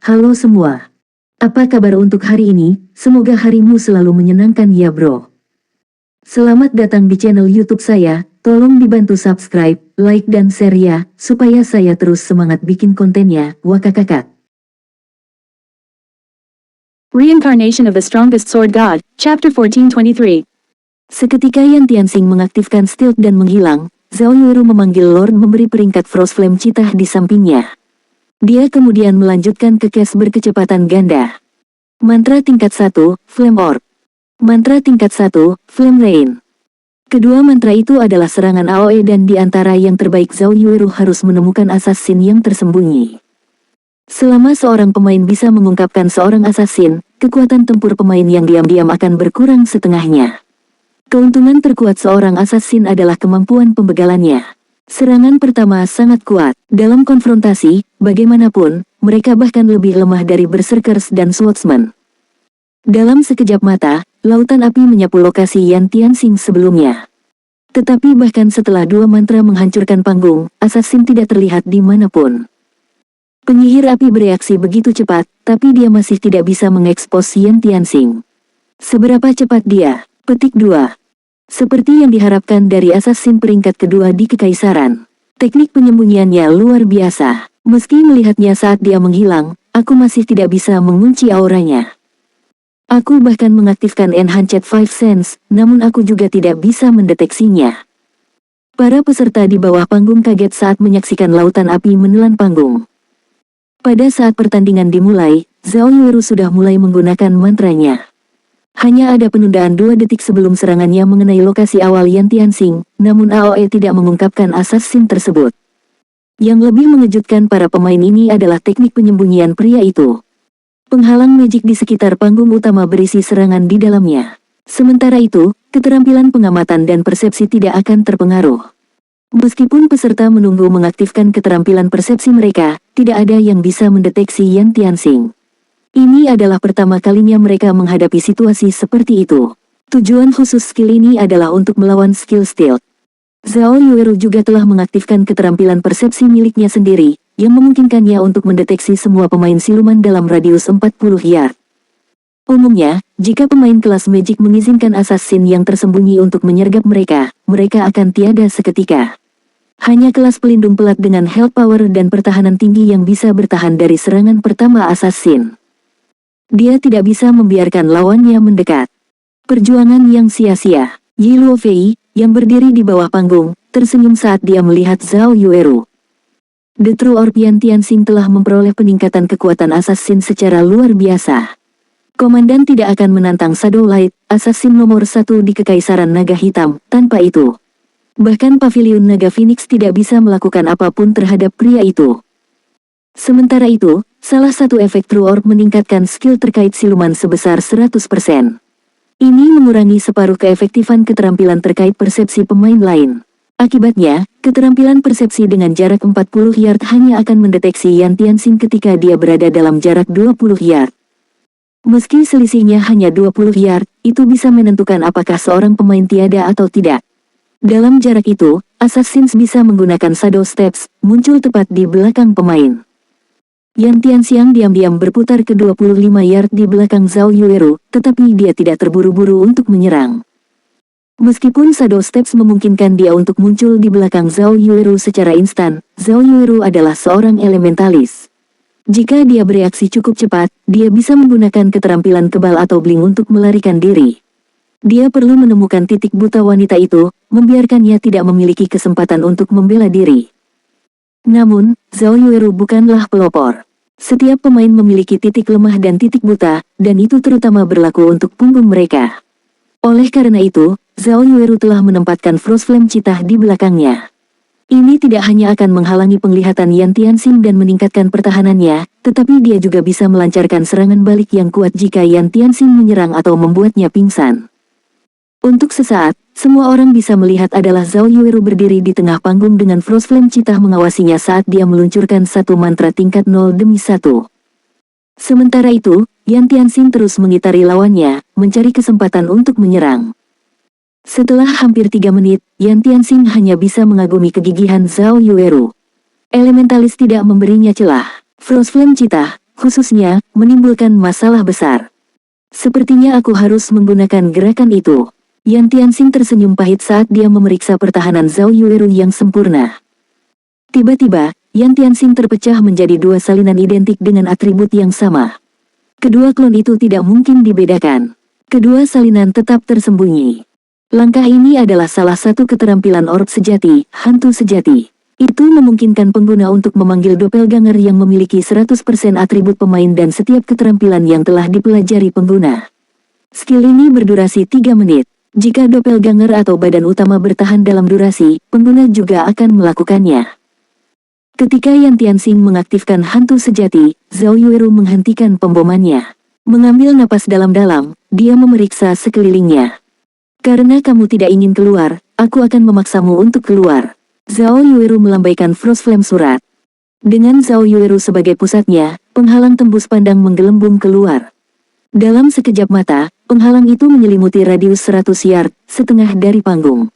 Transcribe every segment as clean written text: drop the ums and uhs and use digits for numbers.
Halo semua. Apa kabar untuk hari ini? Semoga harimu selalu menyenangkan ya bro. Selamat datang di channel YouTube saya. Tolong dibantu subscribe, like dan share ya, supaya saya terus semangat bikin kontennya. Wakakakak. Reincarnation of the Strongest Sword God, Chapter 1423. Seketika Yan Tianxing mengaktifkan stealth dan menghilang, Zhao Yueru memanggil Lord memberi peringkat Frost Flame Citah di sampingnya. Dia kemudian melanjutkan ke cast berkecepatan ganda. Mantra tingkat 1, Flame Orb. Mantra tingkat 1, Flame Rain. Kedua mantra itu adalah serangan AoE dan di antara yang terbaik Zhao Yueru harus menemukan assassin yang tersembunyi. Selama seorang pemain bisa mengungkapkan seorang assassin, kekuatan tempur pemain yang diam-diam akan berkurang setengahnya. Keuntungan terkuat seorang assassin adalah kemampuan pembegalannya. Serangan pertama sangat kuat. Dalam konfrontasi, bagaimanapun, mereka bahkan lebih lemah dari Berserkers dan Swordsman. Dalam sekejap mata, lautan api menyapu lokasi Yan Tianxing sebelumnya. Tetapi bahkan setelah dua mantra menghancurkan panggung, assassin tidak terlihat dimanapun. Penyihir api bereaksi begitu cepat, tapi dia masih tidak bisa mengekspos Yan Tianxing. Seberapa cepat dia? Petik 2. Seperti yang diharapkan dari assassin peringkat kedua di Kekaisaran. Teknik penyembunyiannya luar biasa. Meski melihatnya saat dia menghilang, aku masih tidak bisa mengunci auranya. Aku bahkan mengaktifkan Enhanced Five Sense, namun aku juga tidak bisa mendeteksinya. Para peserta di bawah panggung kaget saat menyaksikan lautan api menelan panggung. Pada saat pertandingan dimulai, Zhao Yueru sudah mulai menggunakan mantranya. Hanya ada penundaan 2 detik sebelum serangannya mengenai lokasi awal Yan Tianxing, namun AoE tidak mengungkapkan assassin tersebut. Yang lebih mengejutkan para pemain ini adalah teknik penyembunyian pria itu. Penghalang magic di sekitar panggung utama berisi serangan di dalamnya. Sementara itu, keterampilan pengamatan dan persepsi tidak akan terpengaruh. Meskipun peserta menunggu mengaktifkan keterampilan persepsi mereka, tidak ada yang bisa mendeteksi Yan Tianxing. Ini adalah pertama kalinya mereka menghadapi situasi seperti itu. Tujuan khusus skill ini adalah untuk melawan skill stealth. Zhao Yueru juga telah mengaktifkan keterampilan persepsi miliknya sendiri, yang memungkinkannya untuk mendeteksi semua pemain siluman dalam radius 40 yard. Umumnya, jika pemain kelas Magic mengizinkan assassin yang tersembunyi untuk menyergap mereka, mereka akan tiada seketika. Hanya kelas pelindung pelat dengan health power dan pertahanan tinggi yang bisa bertahan dari serangan pertama assassin. Dia tidak bisa membiarkan lawannya mendekat. Perjuangan yang sia-sia. Yi Luofei, yang berdiri di bawah panggung, tersenyum saat dia melihat Zhao Yueru. The True Orb Yan Tianxing telah memperoleh peningkatan kekuatan assassin secara luar biasa. Komandan tidak akan menantang Shadow Light, assassin nomor 1 di Kekaisaran Naga Hitam, tanpa itu. Bahkan Pavilion Naga Phoenix tidak bisa melakukan apapun terhadap pria itu. Sementara itu, salah satu efek True Orb meningkatkan skill terkait siluman sebesar 100%. Ini mengurangi separuh keefektifan keterampilan terkait persepsi pemain lain. Akibatnya, keterampilan persepsi dengan jarak 40 yard hanya akan mendeteksi Yan Tianxing ketika dia berada dalam jarak 20 yard. Meski selisihnya hanya 20 yard, itu bisa menentukan apakah seorang pemain tiada atau tidak. Dalam jarak itu, assassins bisa menggunakan shadow steps, muncul tepat di belakang pemain. Yan Tianxiang diam-diam berputar ke 25 yard di belakang Zhao Yueru, tetapi dia tidak terburu-buru untuk menyerang. Meskipun Shadow Steps memungkinkan dia untuk muncul di belakang Zhao Yueru secara instan, Zhao Yueru adalah seorang elementalis. Jika dia bereaksi cukup cepat, dia bisa menggunakan keterampilan kebal atau blink untuk melarikan diri. Dia perlu menemukan titik buta wanita itu, membiarkannya tidak memiliki kesempatan untuk membela diri. Namun, Zhao Yueru bukanlah pelopor. Setiap pemain memiliki titik lemah dan titik buta, dan itu terutama berlaku untuk punggung mereka. Oleh karena itu, Zhao Yueru telah menempatkan Frost Flame Citah di belakangnya. Ini tidak hanya akan menghalangi penglihatan Yan Tianxing dan meningkatkan pertahanannya, tetapi dia juga bisa melancarkan serangan balik yang kuat jika Yan Tianxing menyerang atau membuatnya pingsan. Untuk sesaat, semua orang bisa melihat adalah Zhao Yueru berdiri di tengah panggung dengan Frost Flame Citah mengawasinya saat dia meluncurkan satu mantra tingkat 0 demi 1. Sementara itu, Yan Tianxing terus mengitari lawannya, mencari kesempatan untuk menyerang. Setelah hampir 3 menit, Yan Tianxing hanya bisa mengagumi kegigihan Zhao Yueru. Elementalis tidak memberinya celah. Frost Flame Citah, khususnya, menimbulkan masalah besar. Sepertinya aku harus menggunakan gerakan itu. Yan Tianxing tersenyum pahit saat dia memeriksa pertahanan Zhao Yueru yang sempurna. Tiba-tiba, Yan Tianxing terpecah menjadi dua salinan identik dengan atribut yang sama. Kedua klon itu tidak mungkin dibedakan. Kedua salinan tetap tersembunyi. Langkah ini adalah salah satu keterampilan orb sejati, hantu sejati. Itu memungkinkan pengguna untuk memanggil doppelganger yang memiliki 100% atribut pemain dan setiap keterampilan yang telah dipelajari pengguna. Skill ini berdurasi 3 menit. Jika doppelganger atau badan utama bertahan dalam durasi, pengguna juga akan melakukannya. Ketika Yan Tianxing mengaktifkan hantu sejati, Zhao Yueru menghentikan pembomannya. Mengambil napas dalam-dalam, dia memeriksa sekelilingnya. Karena kamu tidak ingin keluar, aku akan memaksamu untuk keluar. Zhao Yueru melambaikan Frost Flame surat. Dengan Zhao Yueru sebagai pusatnya, penghalang tembus pandang menggelembung keluar. Dalam sekejap mata, penghalang itu menyelimuti radius 100 yard, setengah dari panggung.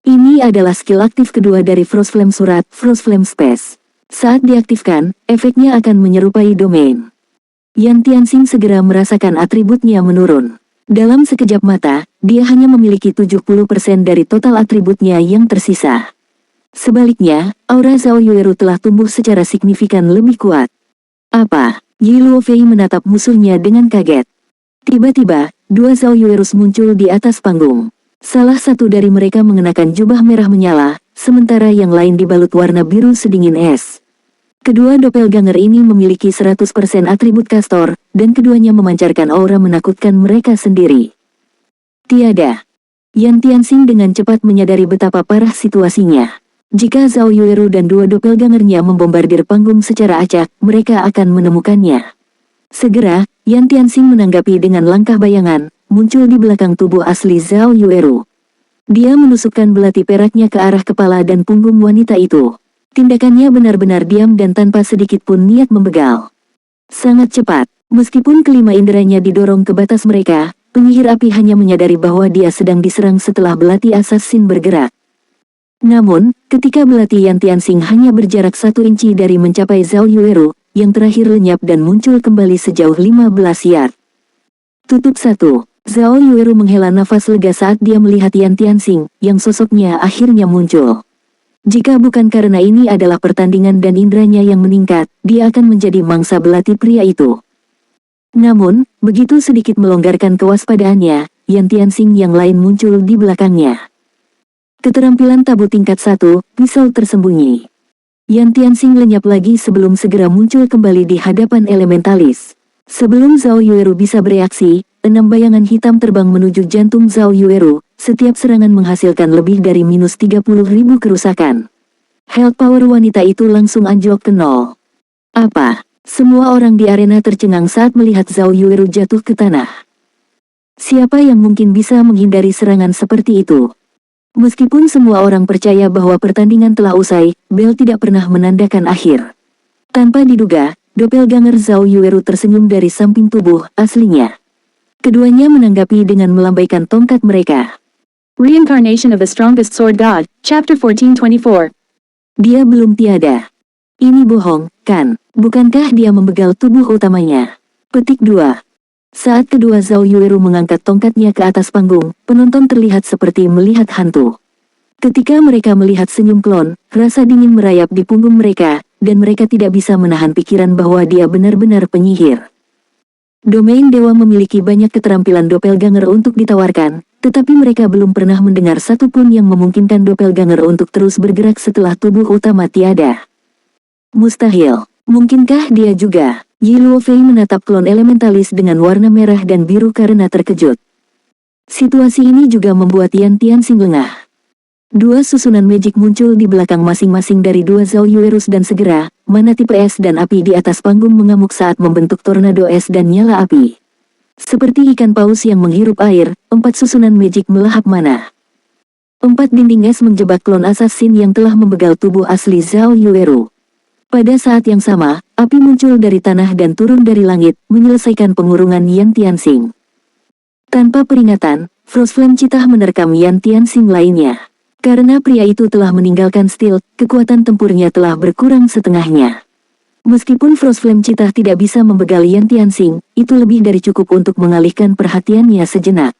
Ini adalah skill aktif kedua dari Frost Flame surat, Frost Flame Space. Saat diaktifkan, efeknya akan menyerupai domain. Yan Tianxing segera merasakan atributnya menurun. Dalam sekejap mata, dia hanya memiliki 70% dari total atributnya yang tersisa. Sebaliknya, aura Zhao Yueru telah tumbuh secara signifikan lebih kuat. Apa? Yi Luofei menatap musuhnya dengan kaget. Tiba-tiba, dua Zhao Yueru muncul di atas panggung. Salah satu dari mereka mengenakan jubah merah menyala, sementara yang lain dibalut warna biru sedingin es. Kedua doppelganger ini memiliki 100% atribut Castor, dan keduanya memancarkan aura menakutkan mereka sendiri. Tiada. Yan Tianxing dengan cepat menyadari betapa parah situasinya. Jika Zhao Yueru dan dua doppelgangernya membombardir panggung secara acak, mereka akan menemukannya. Segera, Yan Tianxing menanggapi dengan langkah bayangan, muncul di belakang tubuh asli Zhao Yueru. Dia menusukkan belati peraknya ke arah kepala dan punggung wanita itu. Tindakannya benar-benar diam dan tanpa sedikit pun niat membegal. Sangat cepat, meskipun kelima inderanya didorong ke batas mereka, penyihir api hanya menyadari bahwa dia sedang diserang setelah belati assassin bergerak. Namun, ketika belati Yan Tianxing hanya berjarak 1 inci dari mencapai Zhao Yueru, yang terakhir lenyap dan muncul kembali sejauh 15 yard. Tutup 1. Zhao Yueru menghela nafas lega saat dia melihat Yan Tianxing, yang sosoknya akhirnya muncul. Jika bukan karena ini adalah pertandingan dan indranya yang meningkat, dia akan menjadi mangsa belati pria itu. Namun, begitu sedikit melonggarkan kewaspadaannya, Yan Tianxing yang lain muncul di belakangnya. Keterampilan tabu tingkat 1, pisau tersembunyi. Yan Tianxing lenyap lagi sebelum segera muncul kembali di hadapan elementalis. Sebelum Zhao Yueru bisa bereaksi, 6 bayangan hitam terbang menuju jantung Zhao Yueru. Setiap serangan menghasilkan lebih dari minus 30.000 kerusakan. Health power wanita itu langsung anjlok ke 0. Apa? Semua orang di arena tercengang saat melihat Zhao Yueru jatuh ke tanah. Siapa yang mungkin bisa menghindari serangan seperti itu? Meskipun semua orang percaya bahwa pertandingan telah usai, bel tidak pernah menandakan akhir. Tanpa diduga, doppelganger Zhao Yueru tersenyum dari samping tubuh aslinya. Keduanya menanggapi dengan melambaikan tongkat mereka. Reincarnation of the Strongest Sword God, Chapter 1424. Dia belum tiada. Ini bohong, kan? Bukankah dia membegal tubuh utamanya? Petik 2. Saat kedua Zhao Yueru mengangkat tongkatnya ke atas panggung, penonton terlihat seperti melihat hantu. Ketika mereka melihat senyum klon, rasa dingin merayap di punggung mereka, dan mereka tidak bisa menahan pikiran bahwa dia benar-benar penyihir. Domain dewa memiliki banyak keterampilan doppelganger untuk ditawarkan, tetapi mereka belum pernah mendengar satupun yang memungkinkan doppelganger untuk terus bergerak setelah tubuh utama tiada. Mustahil. Mungkinkah dia juga? Yi Luofei menatap klon elementalis dengan warna merah dan biru karena terkejut. Situasi ini juga membuat Yan Tianxing lengah. Dua susunan magic muncul di belakang masing-masing dari dua Zhao Yuerus dan segera, mana tipe es dan api di atas panggung mengamuk saat membentuk tornado es dan nyala api. Seperti ikan paus yang menghirup air, 4 susunan magic melahap mana. 4 dinding es menjebak klon assassin yang telah membegal tubuh asli Zhao Yueru. Pada saat yang sama, api muncul dari tanah dan turun dari langit, menyelesaikan pengurungan Yan Tianxing. Tanpa peringatan, Frost Flame Citah menerkam Yan Tianxing lainnya. Karena pria itu telah meninggalkan Steel, kekuatan tempurnya telah berkurang setengahnya. Meskipun Frost Flame Cheetah tidak bisa membegal Yan Tianxing, itu lebih dari cukup untuk mengalihkan perhatiannya sejenak.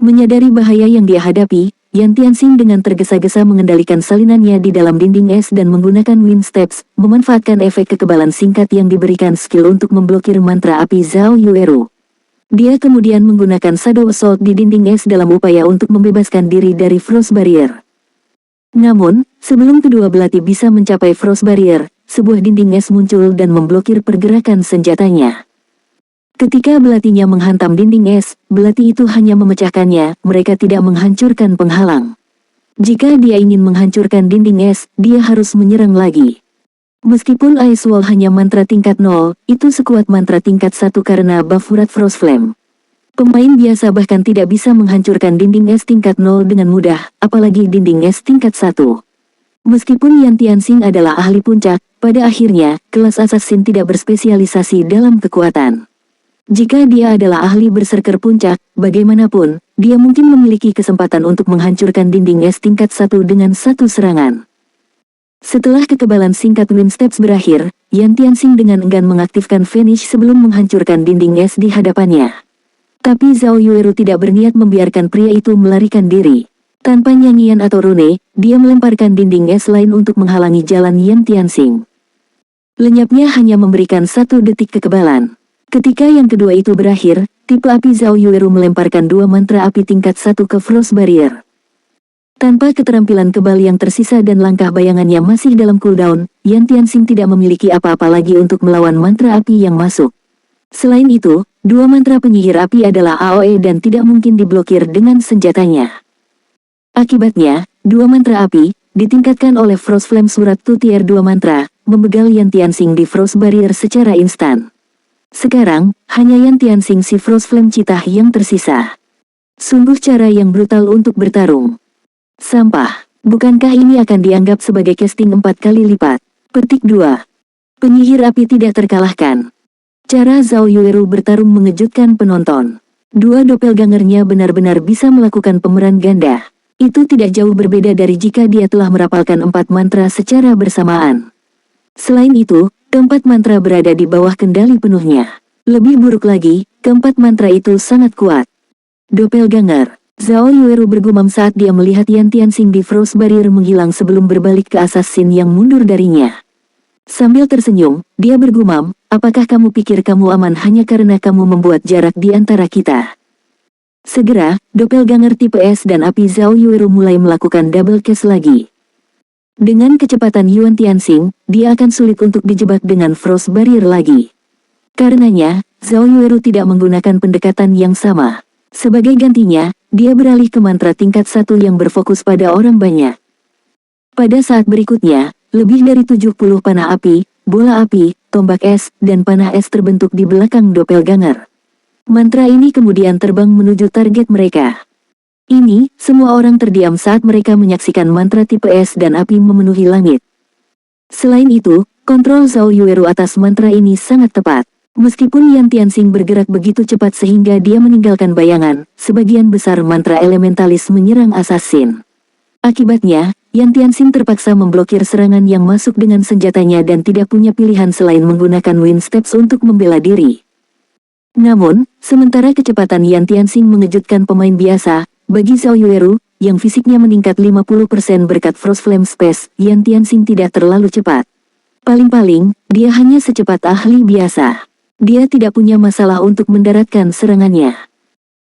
Menyadari bahaya yang dia hadapi, Yan Tianxing dengan tergesa-gesa mengendalikan salinannya di dalam dinding es dan menggunakan Wind Steps, memanfaatkan efek kekebalan singkat yang diberikan skill untuk memblokir mantra api Zhao Yueru. Dia kemudian menggunakan Shadow Assault di dinding es dalam upaya untuk membebaskan diri dari Frost Barrier. Namun, sebelum kedua belati bisa mencapai Frost Barrier, sebuah dinding es muncul dan memblokir pergerakan senjatanya. Ketika belatinya menghantam dinding es, belati itu hanya memecahkannya, mereka tidak menghancurkan penghalang. Jika dia ingin menghancurkan dinding es, dia harus menyerang lagi. Meskipun Ice Wall hanya mantra tingkat 0, itu sekuat mantra tingkat 1 karena Bafurat Frost Flame. Pemain biasa bahkan tidak bisa menghancurkan dinding es tingkat 0 dengan mudah, apalagi dinding es tingkat 1. Meskipun Yan Tianxing adalah ahli puncak, pada akhirnya, kelas assassin tidak berspesialisasi dalam kekuatan. Jika dia adalah ahli berserker puncak, bagaimanapun, dia mungkin memiliki kesempatan untuk menghancurkan dinding es tingkat 1 dengan satu serangan. Setelah kekebalan singkat Wind Steps berakhir, Yan Tianxing dengan enggan mengaktifkan Vanish sebelum menghancurkan dinding es di hadapannya. Tapi Zhao Yueru tidak berniat membiarkan pria itu melarikan diri. Tanpa nyanyian atau rune, dia melemparkan dinding es lain untuk menghalangi jalan Yan Tianxing. Lenyapnya hanya memberikan 1 detik kekebalan. Ketika yang kedua itu berakhir, tipe api Zhao Yueru melemparkan 2 mantra api tingkat 1 ke Frost Barrier. Tanpa keterampilan kebal yang tersisa dan langkah bayangannya masih dalam cooldown, Yan Tianxing tidak memiliki apa-apa lagi untuk melawan mantra api yang masuk. Selain itu, 2 mantra penyihir api adalah AOE dan tidak mungkin diblokir dengan senjatanya. Akibatnya, 2 mantra api, ditingkatkan oleh Frost Flame Surat 2 Tier 2 mantra, membegal Yan Tianxing di Frost Barrier secara instan. Sekarang, hanya Yan Tianxing si Frost Flame Cheetah yang tersisa. Sungguh cara yang brutal untuk bertarung. Sampah, bukankah ini akan dianggap sebagai casting 4 kali lipat? Petik 2. Penyihir api tidak terkalahkan. Cara Zhao Yueru bertarung mengejutkan penonton. 2 doppelgangernya benar-benar bisa melakukan pemeran ganda. Itu tidak jauh berbeda dari jika dia telah merapalkan 4 mantra secara bersamaan. Selain itu, keempat mantra berada di bawah kendali penuhnya. Lebih buruk lagi, keempat mantra itu sangat kuat. Doppelganger. Zhao Yueru bergumam saat dia melihat Yan Tianxing di Frost Barrier menghilang sebelum berbalik ke assassin yang mundur darinya. Sambil tersenyum, dia bergumam, apakah kamu pikir kamu aman hanya karena kamu membuat jarak di antara kita? Segera, doppelganger tipe S dan api Zhao Yueru mulai melakukan double cast lagi. Dengan kecepatan Yan Tianxing, dia akan sulit untuk dijebak dengan Frost Barrier lagi. Karenanya, Zhao Yueru tidak menggunakan pendekatan yang sama. Sebagai gantinya, dia beralih ke mantra tingkat 1 yang berfokus pada orang banyak. Pada saat berikutnya, lebih dari 70 panah api, bola api, tombak es, dan panah es terbentuk di belakang doppelganger. Mantra ini kemudian terbang menuju target mereka. Ini, semua orang terdiam saat mereka menyaksikan mantra tipe es dan api memenuhi langit. Selain itu, kontrol Zhao Yueru atas mantra ini sangat tepat. Meskipun Yan Tianxing bergerak begitu cepat sehingga dia meninggalkan bayangan, sebagian besar mantra elementalis menyerang assassin. Akibatnya, Yan Tianxing terpaksa memblokir serangan yang masuk dengan senjatanya dan tidak punya pilihan selain menggunakan Wind Steps untuk membela diri. Namun, sementara kecepatan Yan Tianxing mengejutkan pemain biasa, bagi Zhao Yueru, yang fisiknya meningkat 50% berkat Frost Flame Space, Yan Tianxing tidak terlalu cepat. Paling-paling, dia hanya secepat ahli biasa. Dia tidak punya masalah untuk mendaratkan serangannya.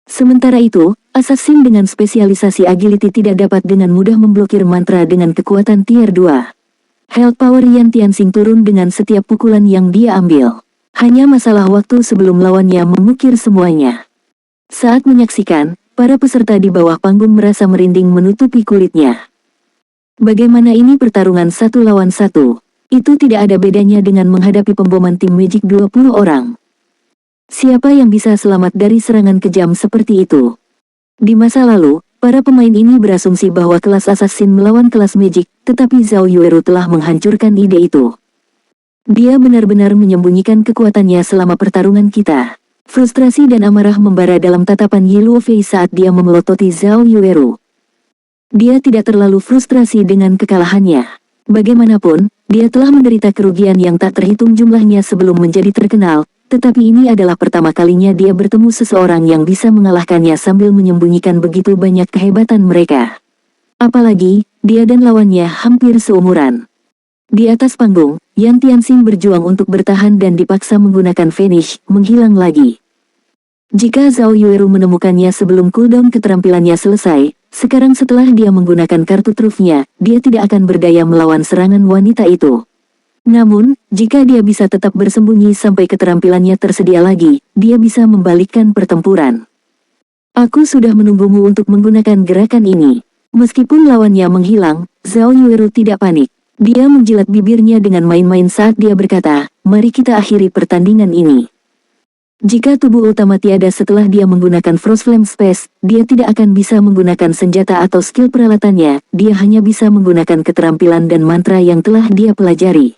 Sementara itu, assassin dengan spesialisasi agility tidak dapat dengan mudah memblokir mantra dengan kekuatan tier 2. Health power Yan Tianxing turun dengan setiap pukulan yang dia ambil. Hanya masalah waktu sebelum lawannya mengukir semuanya. Saat menyaksikan, para peserta di bawah panggung merasa merinding menutupi kulitnya. Bagaimana ini pertarungan 1 lawan 1? Itu tidak ada bedanya dengan menghadapi pemboman tim Magic 20 orang. Siapa yang bisa selamat dari serangan kejam seperti itu? Di masa lalu, para pemain ini berasumsi bahwa kelas assassin melawan kelas Magic, tetapi Zhao Yueru telah menghancurkan ide itu. Dia benar-benar menyembunyikan kekuatannya selama pertarungan kita. Frustrasi dan amarah membara dalam tatapan Yi Luofei saat dia memelototi Zhao Yueru. Dia tidak terlalu frustrasi dengan kekalahannya. Bagaimanapun, dia telah menderita kerugian yang tak terhitung jumlahnya sebelum menjadi terkenal, tetapi ini adalah pertama kalinya dia bertemu seseorang yang bisa mengalahkannya sambil menyembunyikan begitu banyak kehebatan mereka. Apalagi, dia dan lawannya hampir seumuran. Di atas panggung, Yan Tianxing berjuang untuk bertahan dan dipaksa menggunakan vanish, menghilang lagi. Jika Zhao Yueru menemukannya sebelum cooldown keterampilannya selesai, sekarang setelah dia menggunakan kartu trufnya, dia tidak akan berdaya melawan serangan wanita itu. Namun, jika dia bisa tetap bersembunyi sampai keterampilannya tersedia lagi, dia bisa membalikkan pertempuran. Aku sudah menunggumu untuk menggunakan gerakan ini. Meskipun lawannya menghilang, Zhao Yueru tidak panik. Dia menjilat bibirnya dengan main-main saat dia berkata, mari kita akhiri pertandingan ini. Jika tubuh utama tiada setelah dia menggunakan Frost Flame Space, dia tidak akan bisa menggunakan senjata atau skill peralatannya, dia hanya bisa menggunakan keterampilan dan mantra yang telah dia pelajari.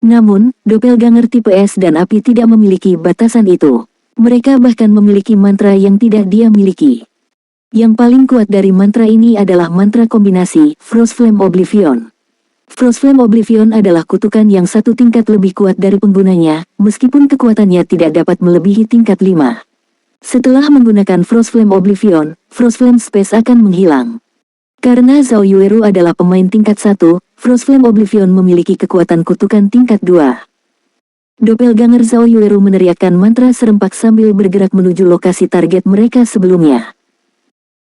Namun, doppelganger tipe es dan api tidak memiliki batasan itu. Mereka bahkan memiliki mantra yang tidak dia miliki. Yang paling kuat dari mantra ini adalah mantra kombinasi, Frost Flame Oblivion. Frost Flame Oblivion adalah kutukan yang satu tingkat lebih kuat dari penggunanya, meskipun kekuatannya tidak dapat melebihi tingkat 5. Setelah menggunakan Frost Flame Oblivion, Frost Flame Space akan menghilang. Karena Zhao Yueru adalah pemain tingkat 1, Frost Flame Oblivion memiliki kekuatan kutukan tingkat 2. Doppelganger Zhao Yueru meneriakkan mantra serempak sambil bergerak menuju lokasi target mereka sebelumnya.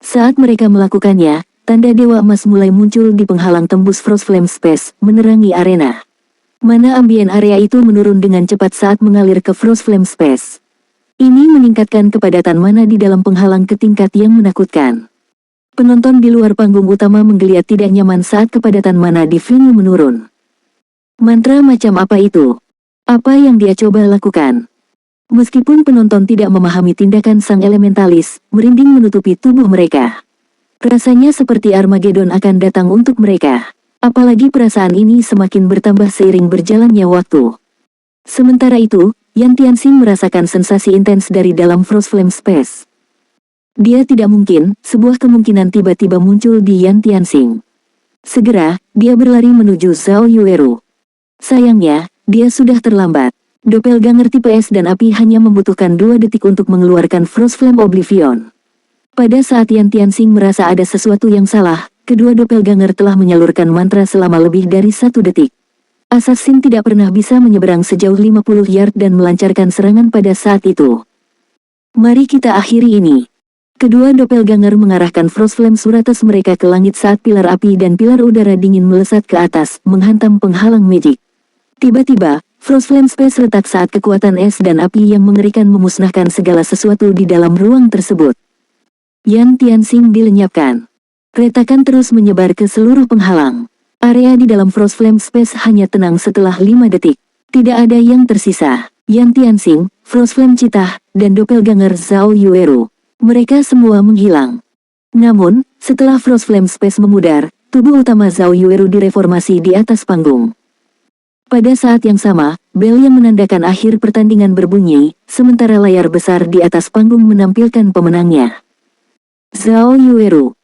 Saat mereka melakukannya, tanda Dewa Emas mulai muncul di penghalang tembus Frost Flame Space, menerangi arena. Mana ambien area itu menurun dengan cepat saat mengalir ke Frost Flame Space. Ini meningkatkan kepadatan mana di dalam penghalang ke tingkat yang menakutkan. Penonton di luar panggung utama menggeliat tidak nyaman saat kepadatan mana di venue menurun. Mantra macam apa itu? Apa yang dia coba lakukan? Meskipun penonton tidak memahami tindakan sang elementalis, merinding menutupi tubuh mereka. Rasanya seperti Armageddon akan datang untuk mereka. Apalagi perasaan ini semakin bertambah seiring berjalannya waktu. Sementara itu, Yan Tianxing merasakan sensasi intens dari dalam Frost Flame Space. Dia tidak mungkin, sebuah kemungkinan tiba-tiba muncul di Yan Tianxing. Segera, dia berlari menuju Zhao Yueru. Sayangnya, dia sudah terlambat. Doppelganger tipe es dan api hanya membutuhkan 2 detik untuk mengeluarkan Frost Flame Oblivion. Pada saat Yan Tianxing merasa ada sesuatu yang salah, kedua doppelganger telah menyalurkan mantra selama lebih dari 1 detik. Assassin tidak pernah bisa menyeberang sejauh 50 yard dan melancarkan serangan pada saat itu. Mari kita akhiri ini. Kedua doppelganger mengarahkan Frost Flame Suratus mereka ke langit saat pilar api dan pilar udara dingin melesat ke atas, menghantam penghalang magic. Tiba-tiba, Frost Flame Space retak saat kekuatan es dan api yang mengerikan memusnahkan segala sesuatu di dalam ruang tersebut. Yan Tianxing dilenyapkan. Retakan terus menyebar ke seluruh penghalang. Area di dalam Frost Flame Space hanya tenang setelah 5 detik. Tidak ada yang tersisa. Yan Tianxing, Frost Flame Cheetah, dan doppelganger Zhao Yueru. Mereka semua menghilang. Namun, setelah Frost Flame Space memudar, tubuh utama Zhao Yueru direformasi di atas panggung. Pada saat yang sama, bel yang menandakan akhir pertandingan berbunyi, sementara layar besar di atas panggung menampilkan pemenangnya. Zhao Yueru.